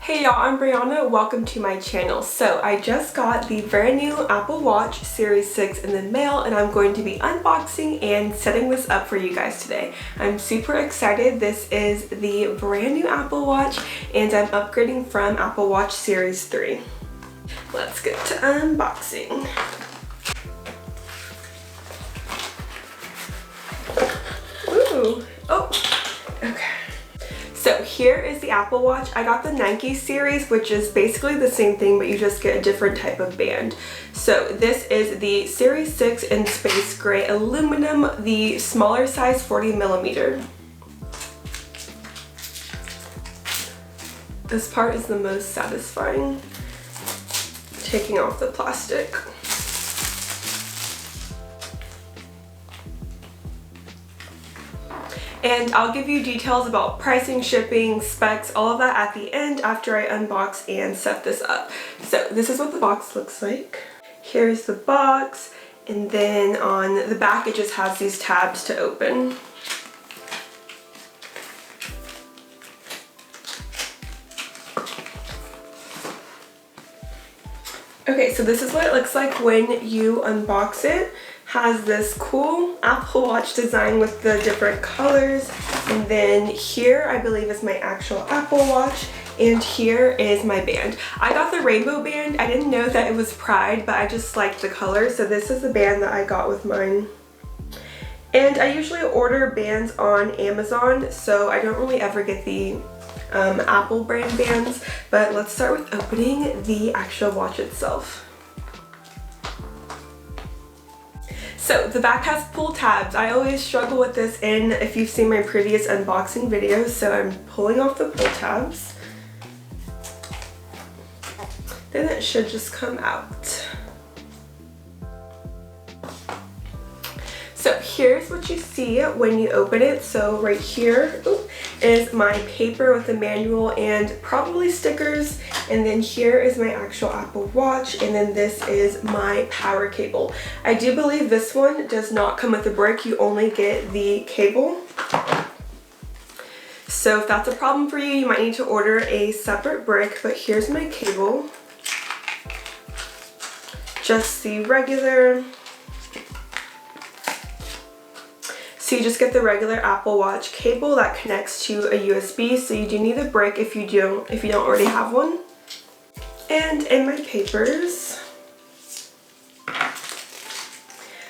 Hey y'all, I'm Brianna. Welcome to my channel. So I just got the brand new Apple Watch Series 6 in the mail and I'm going to be unboxing and setting this up for you guys today. I'm super excited. This is the brand new Apple Watch and I'm upgrading from Apple Watch Series 3. Let's get to unboxing. Ooh, oh, okay. So here is the Apple Watch. I got the Nike series, which is basically the same thing, but you just get a different type of band. So this is the Series 6 in Space Gray Aluminum, the smaller size 40mm. This part is the most satisfying, taking off the plastic. And I'll give you details about pricing, shipping, specs, all of that at the end after I unbox and set this up. So this is what the box looks like. Here's the box, and then on the back it just has these tabs to open. Okay, so this is what it looks like when you unbox it. Has this cool Apple Watch design with the different colors, and then here I believe is my actual Apple Watch, and here is my band. I got the rainbow band. I didn't know that it was Pride, but I just liked the color, so this is the band that I got with mine. And I usually order bands on Amazon, so I don't really ever get the Apple brand bands, but let's start with opening the actual watch itself. So the back has pull tabs. I always struggle with this if you've seen my previous unboxing videos, so I'm pulling off the pull tabs. Then it should just come out. So here's what you see when you open it. So right here is my paper with the manual and probably stickers, and then here is my actual Apple Watch, and then this is my power cable. I do believe this one does not come with a brick. You only get the cable. So if that's a problem for you, you might need to order a separate brick, but here's my cable. Just the regular. So you just get the regular Apple Watch cable that connects to a USB, so you do need a brick if you don't already have one. And in my papers,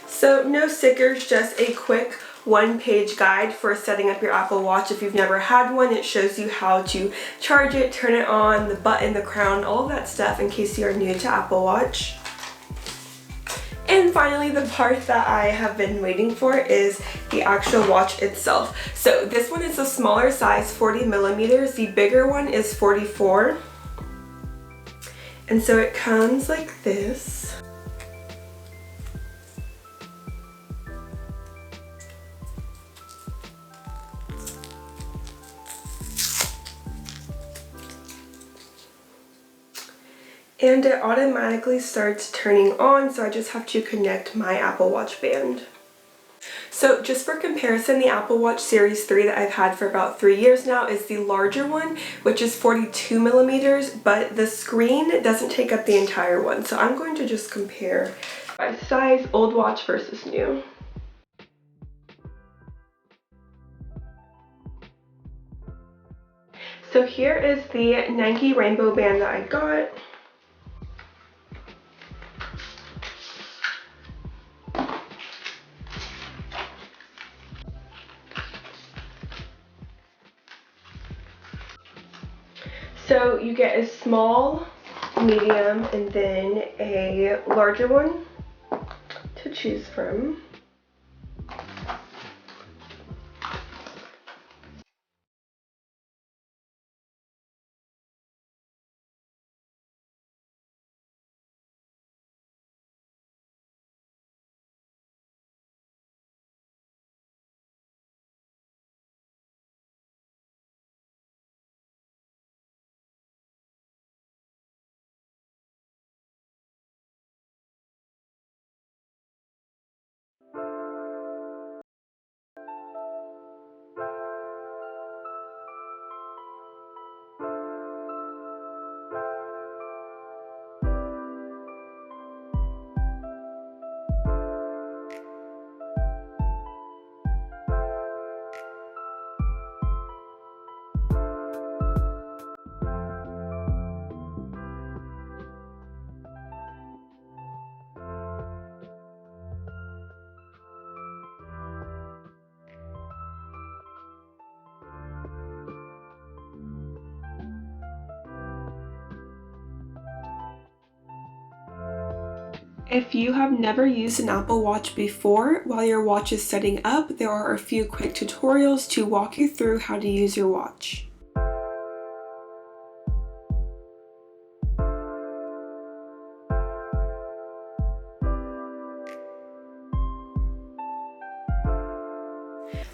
so no stickers, just a quick one-page guide for setting up your Apple Watch. If you've never had one, it shows you how to charge it, turn it on, the button, the crown, all of that stuff in case you are new to Apple Watch. And finally, the part that I have been waiting for is the actual watch itself. So this one is a smaller size, 40mm. The bigger one is 44. And so it comes like this. And it automatically starts turning on, so I just have to connect my Apple Watch band. So just for comparison, the Apple Watch Series 3 that I've had for about 3 years now is the larger one, which is 42mm, but the screen doesn't take up the entire one. So I'm going to just compare by size, old watch versus new. So here is the Nike rainbow band that I got. So you get a small, medium, and then a larger one to choose from. If you have never used an Apple Watch before, while your watch is setting up, there are a few quick tutorials to walk you through how to use your watch.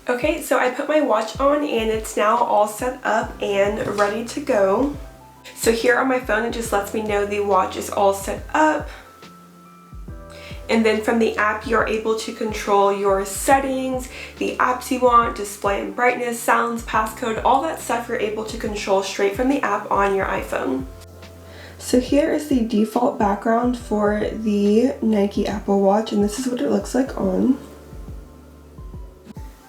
Okay, so I put my watch on and it's now all set up and ready to go. So here on my phone, it just lets me know the watch is all set up. And then from the app, you're able to control your settings, the apps you want, display and brightness, sounds, passcode, all that stuff you're able to control straight from the app on your iPhone. So here is the default background for the Nike Apple Watch, and this is what it looks like on.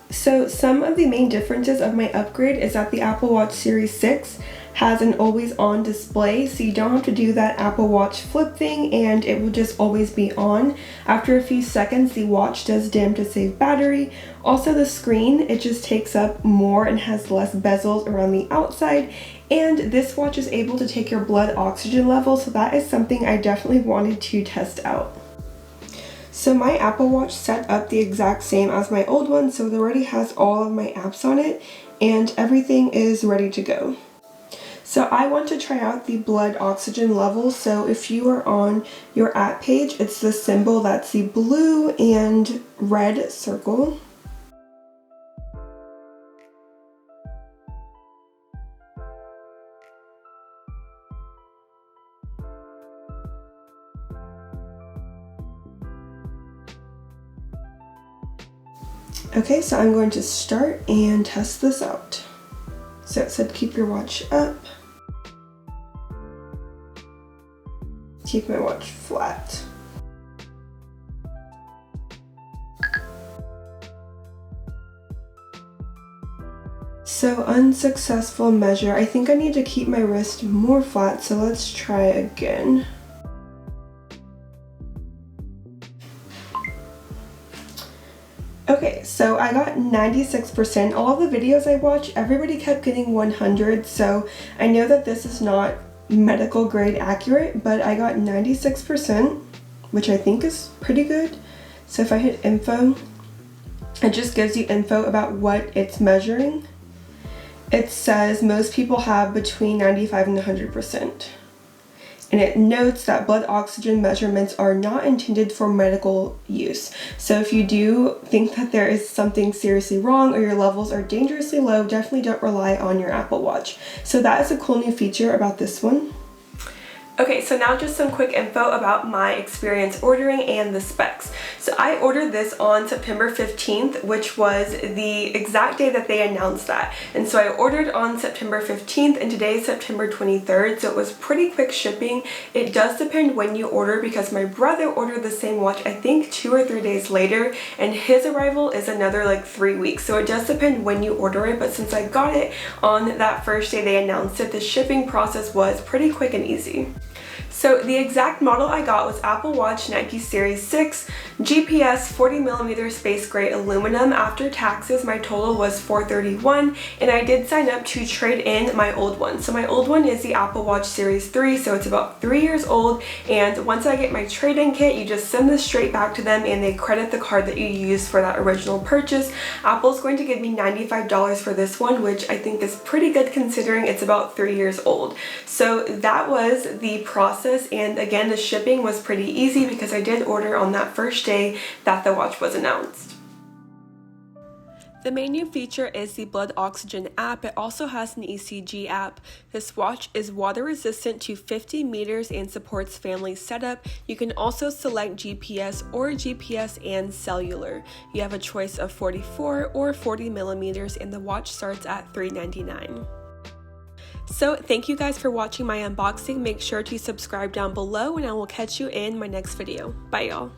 So some of the main differences of my upgrade is that the Apple Watch Series 6 has an always on display, so you don't have to do that Apple Watch flip thing and it will just always be on. After a few seconds, the watch does dim to save battery. Also the screen, it just takes up more and has less bezels around the outside. And this watch is able to take your blood oxygen level, so that is something I definitely wanted to test out. So my Apple Watch set up the exact same as my old one, so it already has all of my apps on it and everything is ready to go. So I want to try out the blood oxygen level. So if you are on your app page, it's the symbol that's the blue and red circle. Okay, so I'm going to start and test this out. So it said keep your watch up. Keep my watch flat. So unsuccessful measure. I think I need to keep my wrist more flat, so let's try again. Okay, so I got 96%. All of the videos I watched, everybody kept getting 100, so I know that this is not medical grade accurate, but I got 96%, which I think is pretty good. So if I hit info, it just gives you info about what it's measuring. It says most people have between 95 and 100%. And it notes that blood oxygen measurements are not intended for medical use. So if you do think that there is something seriously wrong or your levels are dangerously low, definitely don't rely on your Apple Watch. So that is a cool new feature about this one. Okay, so now just some quick info about my experience ordering and the specs. So I ordered this on September 15th, which was the exact day that they announced that. And so I ordered on September 15th and today is September 23rd, so it was pretty quick shipping. It does depend when you order because my brother ordered the same watch I think 2 or 3 days later and his arrival is another like 3 weeks. So it does depend when you order it, but since I got it on that first day they announced it, the shipping process was pretty quick and easy. So the exact model I got was Apple Watch Nike Series 6, GPS 40mm space gray aluminum. After taxes, my total was $431, and I did sign up to trade in my old one. So my old one is the Apple Watch Series 3, so it's about 3 years old, and once I get my trade-in kit, you just send this straight back to them and they credit the card that you used for that original purchase. Apple's going to give me $95 for this one, which I think is pretty good considering it's about 3 years old. So that was the process, and again the shipping was pretty easy because I did order on that first day that the watch was announced. The main new feature is the blood oxygen app. It also has an ECG app. This watch is water resistant to 50 meters and supports family setup. You can also select GPS or GPS and cellular. You have a choice of 44 or 40 millimeters and the watch starts at $399. So thank you guys for watching my unboxing. Make sure to subscribe down below and I will catch you in my next video. Bye y'all.